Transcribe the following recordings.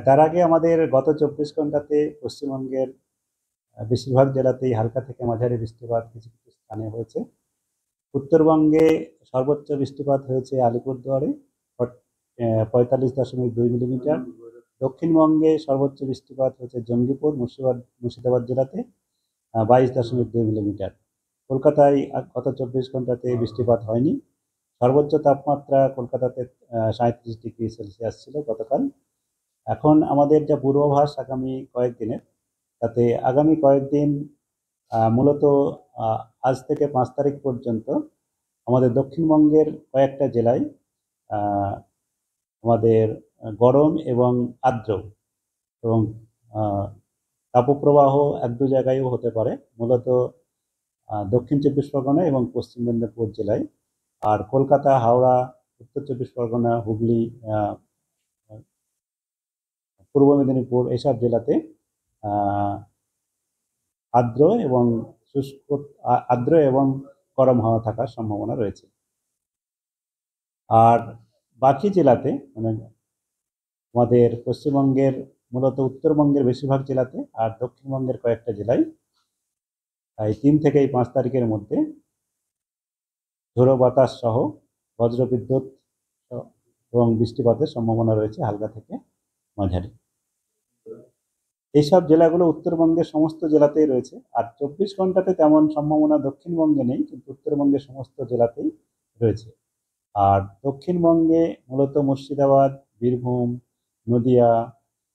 তার আগে আমাদের গত 24 ঘন্টাতে পশ্চিমবঙ্গের বেশিরভাগ জেলাতেই হালকা থেকে মাঝারি বৃষ্টিপাত কিছু কিছু স্থানে হয়েছে। উত্তরবঙ্গে সর্বোচ্চ বৃষ্টিপাত হয়েছে আলিপুরদুয়ারে 45.2 মিলিমিটার। দক্ষিণবঙ্গে সর্বোচ্চ বৃষ্টিপাত হয়েছে জঙ্গিপুর মুর্শিদাবাদ জেলাতে 22.2 মিলিমিটার। কলকাতায় গত 24 ঘন্টাতে বৃষ্টিপাত হয়নি। সর্বোচ্চ তাপমাত্রা কলকাতাতে 37 ডিগ্রি সেলসিয়াস ছিল গতকাল। এখন আমাদের যা পূর্বাভাস আগামী কয়েকদিনের, তাতে আগামী কয়েকদিন মূলত আজ থেকে 5 তারিখ পর্যন্ত আমাদের দক্ষিণবঙ্গের কয়েকটা জেলায় আমাদের গরম এবং আর্দ্র এবং তাপপ্রবাহ এক দু জায়গায়ও হতে পারে, মূলত দক্ষিণ 24 পরগনা এবং পশ্চিম মেদিনীপুর জেলায়। আর কলকাতা, হাওড়া, উত্তর 24 পরগনা, হুগলি, পূর্ব মেদিনীপুর এইসব জেলাতে আর্দ্র এবং শুষ্ক আর্দ্র এবং গরম হাওয়া থাকার সম্ভাবনা রয়েছে। আর বাকি জেলাতে মানে আমাদের পশ্চিমবঙ্গের মূলত উত্তরবঙ্গের বেশিরভাগ জেলাতে আর দক্ষিণবঙ্গের কয়েকটা জেলায় এই 3 থেকে 5 তারিখের মধ্যে ঝোড়ো বাতাস সহ বজ্রবিদ্যুৎ এবং বৃষ্টিপাতের সম্ভাবনা রয়েছে হালকা থেকে মাঝারি। এইসব জেলাগুলো উত্তরবঙ্গের সমস্ত জেলাতেই রয়েছে। আর 24 ঘন্টাতে তেমন সম্ভাবনা দক্ষিণবঙ্গে নেই, কিন্তু উত্তরবঙ্গের সমস্ত জেলাতেই রয়েছে। আর দক্ষিণবঙ্গে মূলত মুর্শিদাবাদ, বীরভূম, নদিয়া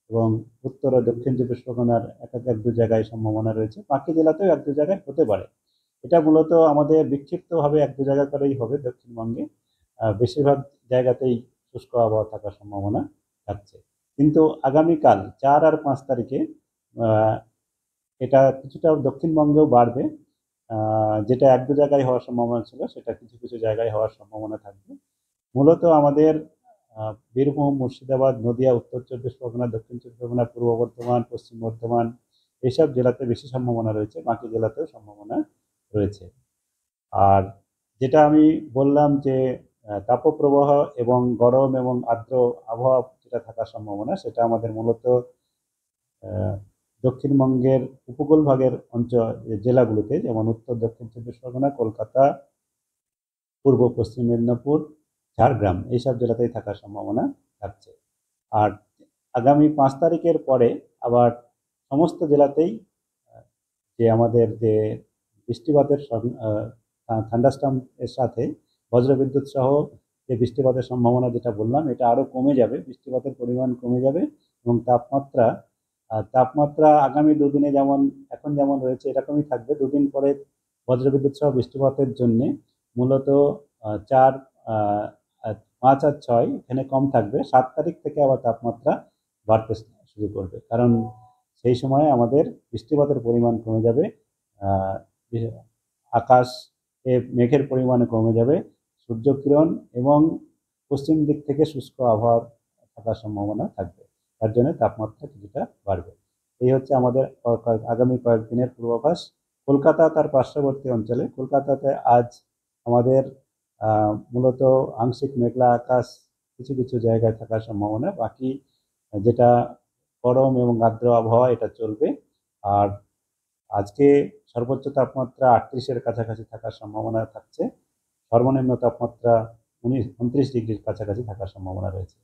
এবং উত্তর ও দক্ষিণ 24 পরগনার এক দু জায়গায় সম্ভাবনা রয়েছে। বাকি জেলাতেও এক দু জায়গায় হতে পারে। এটা মূলত আমাদের বিক্ষিপ্তভাবে এক দু জায়গা করেই হবে দক্ষিণবঙ্গে। বেশিরভাগ জায়গাতেই শুষ্ক আবহাওয়া থাকার সম্ভাবনা থাকছে। কিন্তু আগামীকাল 4 আর 5 তারিখে এটা কিছুটা দক্ষিণবঙ্গেও বাড়বে। যেটা এক দু জায়গায় হওয়ার সম্ভাবনা ছিল, সেটা কিছু কিছু জায়গায় হওয়ার সম্ভাবনা থাকবে। মূলত আমাদের বীরভূম, মুর্শিদাবাদ, নদিয়া, উত্তর 24 পরগনা, দক্ষিণ 24 পরগনা, পূর্ব বর্ধমান, পশ্চিম বর্ধমান এইসব জেলাতে বেশি সম্ভাবনা রয়েছে। বাকি জেলাতেও সম্ভাবনা রয়েছে। আর যেটা আমি বললাম যে তাপপ্রবাহ এবং গরম এবং আর্দ্র আবহাওয়া যেটা থাকার সম্ভাবনা, সেটা আমাদের মূলত দক্ষিণবঙ্গের উপকূল ভাগের অঞ্চল জেলাগুলোতে, যেমন উত্তর দক্ষিণ 24 পরগনা, কলকাতা, পূর্ব পশ্চিম মেদিনীপুর, ঝাড়গ্রাম এইসব জেলাতেই থাকার সম্ভাবনা থাকছে। আর আগামী 5 তারিখের পরে আবার সমস্ত জেলাতেই যে আমাদের যে বৃষ্টিপাতের থান্ডারস্টর্ম এর সাথে বজ্রবিদ্যুৎ সহ যে বৃষ্টিপাতের সম্ভাবনা যেটা বললাম, এটা আরও কমে যাবে। বৃষ্টিপাতের পরিমাণ কমে যাবে এবং তাপমাত্রা আগামী দুদিনে এখন যেমন রয়েছে এরকমই থাকবে। দুদিন পরে বজ্রবিদ্যুৎ সহ বৃষ্টিপাতের জন্যে মূলত 4, 5 আর 6 এখানে কম থাকবে। 7 তারিখ থেকে আবার তাপমাত্রা বাড়তে শুরু করবে, কারণ সেই সময় আমাদের বৃষ্টিপাতের পরিমাণ কমে যাবে, আকাশে মেঘের পরিমাণ কমে যাবে, সূর্যকিরণ এবং পশ্চিম দিক থেকে শুষ্ক আবহাওয়া থাকার সম্ভাবনা থাকবে। তার জন্য তাপমাত্রা কিছুটা বাড়বে। এই হচ্ছে আমাদের আগামী কয়েকদিনের পূর্বাভাস। কলকাতা তার পার্শ্ববর্তী অঞ্চলে, কলকাতাতে আজ আমাদের মূলত আংশিক মেঘলা আকাশ কিছু কিছু জায়গায় থাকার সম্ভাবনা। বাকি যেটা গরম এবং আর্দ্র আবহাওয়া এটা চলবে। আর আজকে সর্বোচ্চ তাপমাত্রা 38-এর কাছাকাছি থাকার সম্ভাবনা থাকছে। সর্বনিম্ন তাপমাত্রা 29 ডিগ্রির কাছাকাছি থাকার সম্ভাবনা রয়েছে।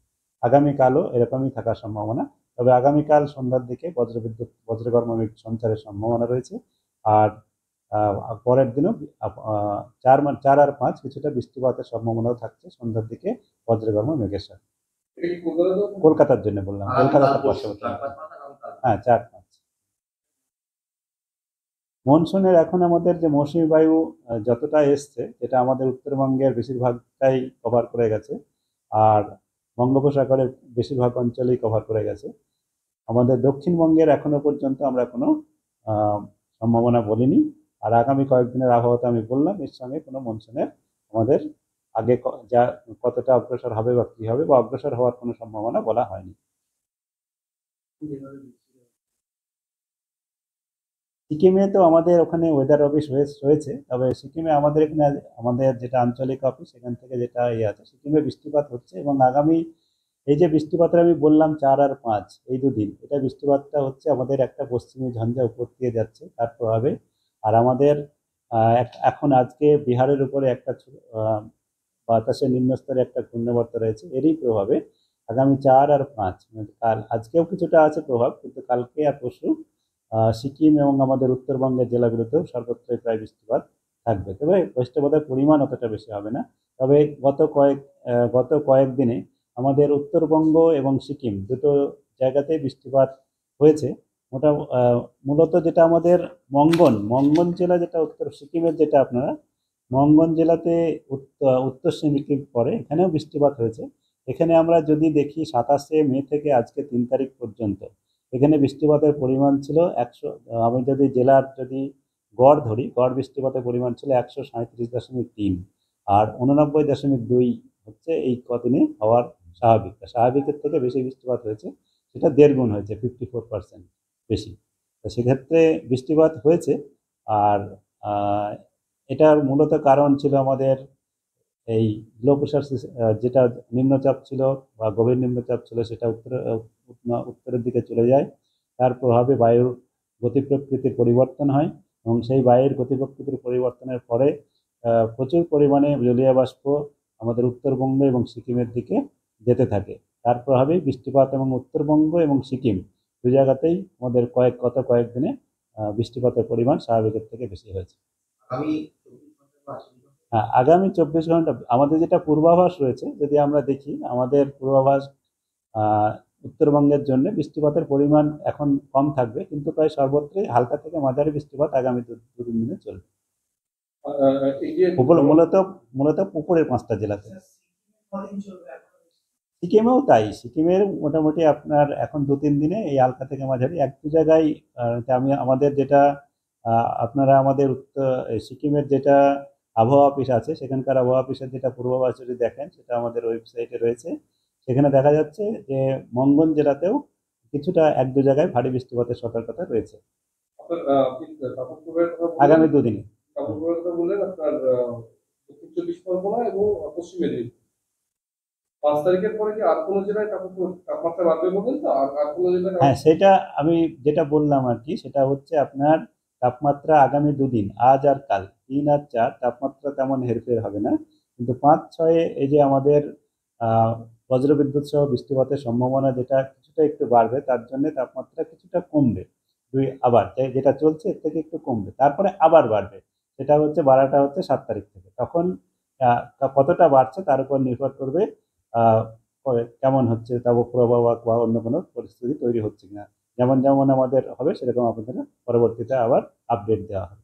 আগামীকালও এরকমই থাকার সম্ভাবনা, তবে আগামীকাল সন্ধ্যার দিকে বজ্রগর্ভ মেঘ সঞ্চারের সম্ভাবনা রয়েছে। আর পরের দিনও 4 আর 5 কিছুটা বৃষ্টিপাতের সম্ভাবনাও থাকছে সন্ধ্যার দিকে বজ্রগর্ভ মেঘের সাথে। কলকাতার জন্য বললাম, কলকাতার পার্শ্ববর্তী। হ্যাঁ, 4-5। মনসুনের এখন আমাদের যে মৌসুমী বায়ু যতটা এসছে, এটা আমাদের উত্তরবঙ্গের বেশিরভাগটাই কভার করে গেছে, আর বঙ্গোপসাগরের বেশিরভাগ অঞ্চলেই কভার করে গেছে। আমাদের দক্ষিণবঙ্গের এখনো পর্যন্ত আমরা কোনো সম্ভাবনা বলিনি। আর আগামী কয়েকদিনের আবহাওয়াতে আমি বললাম, এর সঙ্গে কোনো মনসুনের আমাদের আগে যা কতটা অগ্রসর হবে বা কী হবে বা অগ্রসর হওয়ার কোনো সম্ভাবনা বলা হয়নি। সিকিমে তো আমাদের ওখানে ওয়েদার অফিস রয়েছে, তবে সিকিমে আমাদের এখানে আমাদের যেটা আঞ্চলিক অফিস, সেখান থেকে যেটা আছে, সিকিমে বৃষ্টিপাত হচ্ছে এবং আগামী এই যে বৃষ্টিপাতের আমি বললাম 4 আর 5 এই দুদিন, এটা বৃষ্টিপাতটা হচ্ছে আমাদের একটা পশ্চিমী ঝঞ্ঝা উপর দিয়ে যাচ্ছে তার প্রভাবে। আর আমাদের এখন আজকে বিহারের উপরে একটা বাতাসের নিম্নস্তরে একটা ঘূর্ণাবর্ত রয়েছে, এরই প্রভাবে আগামী 4 আর 5 মানে কাল, আজকেও কিছুটা আছে প্রভাব, কিন্তু কালকে আর পরশু সিকিম এবং আমাদের উত্তরবঙ্গের জেলাগুলোতেও সর্বত্রই প্রায় বৃষ্টিপাত থাকবে। তবে বৃষ্টিপাতের পরিমাণ অতটা বেশি হবে না। তবে গত কয়েকদিনে আমাদের উত্তরবঙ্গ এবং সিকিম দুটো জায়গাতেই বৃষ্টিপাত হয়েছে। মোটা মূলত যেটা আমাদের মঙ্গন জেলা, যেটা উত্তর সিকিমের, যেটা আপনারা মঙ্গন জেলাতে উত্তর সিকিম পড়ে, এখানেও বৃষ্টিপাত হয়েছে। এখানে আমরা যদি দেখি 27শে মে থেকে আজকে 3 তারিখ পর্যন্ত এখানে বৃষ্টিপাতের পরিমাণ ছিল 100, আমি যদি জেলার যদি গড় ধরি, গড় বৃষ্টিপাতের পরিমাণ ছিল 137.3, আর 89.2 হচ্ছে এই কদিনে হওয়ার স্বাভাবিক। স্বাভাবিকের থেকে বেশি বৃষ্টিপাত হয়েছে, সেটা 1.5 গুণ হয়েছে, 54% বেশি। তো সেক্ষেত্রে বৃষ্টিপাত হয়েছে। আর এটার মূলত কারণ ছিল আমাদের এই লো প্রেশার, যেটা নিম্নচাপ ছিল বা গভীর নিম্নচাপ ছিল, সেটা উত্তরের দিকে চলে যায়। তার প্রভাবে বায়ুর গতি প্রকৃতির পরিবর্তন হয়, এবং সেই বায়ুর গতি প্রকৃতির পরিবর্তনের পরে প্রচুর পরিমাণে জলীয় বাষ্প আমাদের উত্তরবঙ্গ এবং সিকিমের দিকে যেতে থাকে। তার প্রভাবে বৃষ্টিপাত এবং উত্তরবঙ্গ এবং সিকিম দু জায়গাতেই আমাদের গত কয়েকদিনে বৃষ্টিপাতের পরিমাণ স্বাভাবিকের থেকে বেশি হয়েছে। হ্যাঁ, আগামী 24 ঘন্টা আমাদের যেটা পূর্বাভাস রয়েছে, যদি আমরা দেখি আমাদের পূর্বাভাস উত্তরবঙ্গের জন্য বৃষ্টিপাতের পরিমাণ এখন কম থাকবে, কিন্তু প্রায় সর্বত্রই হালকা থেকে মাঝারি বৃষ্টিপাত আগামী 2-3 দিনে চলবে। মূলত উপরের 5টা জেলাতে। সিকিমেও তাই, সিকিমের মোটামুটি আপনার এখন 2-3 দিনে এই হালকা থেকে মাঝারি 1-2 জায়গায়। আমি আমাদের যেটা আপনারা আমাদের সিকিমের যেটা আবহাওয়া অফিস আছে, সেখানকার আবহাওয়া অফিসের যেটা পূর্বাভাস যদি দেখেন, সেটা আমাদের ওয়েবসাইটে রয়েছে। সেখানে দেখা যাচ্ছে যে মঙ্গন জেলাতেও কিছুটা 1-2 জায়গায় ভারী বৃষ্টিপাতের সতর্কতা রয়েছে আগামী 2 দিনে। আপনার দক্ষিণ 24 পরগনা এবং পশ্চিম মেদিনীপুর 5 তারিখের পরে কি আর কোনো জেলায় তাপমাত্রা বাড়বে বলবেন তো? আর কোনো জেলায়? হ্যাঁ, সেটা আমি যেটা বললাম আর কি, সেটা হচ্ছে আপনার তাপমাত্রা আগামী 2 দিন, আজ আর কাল 3 আর 4, তাপমাত্রা তেমন হেরফের হবে না। কিন্তু 5-6 এই যে আমাদের বজ্রবিদ্যুৎ সহ বৃষ্টিপাতের সম্ভাবনা যেটা কিছুটা একটু বাড়বে, তার জন্য তাপমাত্রা কিছুটা কমবে। আবার যেটা চলছে এর থেকে একটু কমবে, তারপরে আবার বাড়বে। সেটা হচ্ছে বাড়াটা হচ্ছে 7 তারিখ থেকে। তখন কতটা বাড়ছে তার উপর নির্ভর করবে কেমন হচ্ছে তাপপ্রবাহ বা অন্য কোনো পরিস্থিতি তৈরি হচ্ছে কিনা। যেমন যেমন আমাদের হবে সেরকম আপনাদের পরবর্তীতে আবার আপডেট দেওয়া হবে।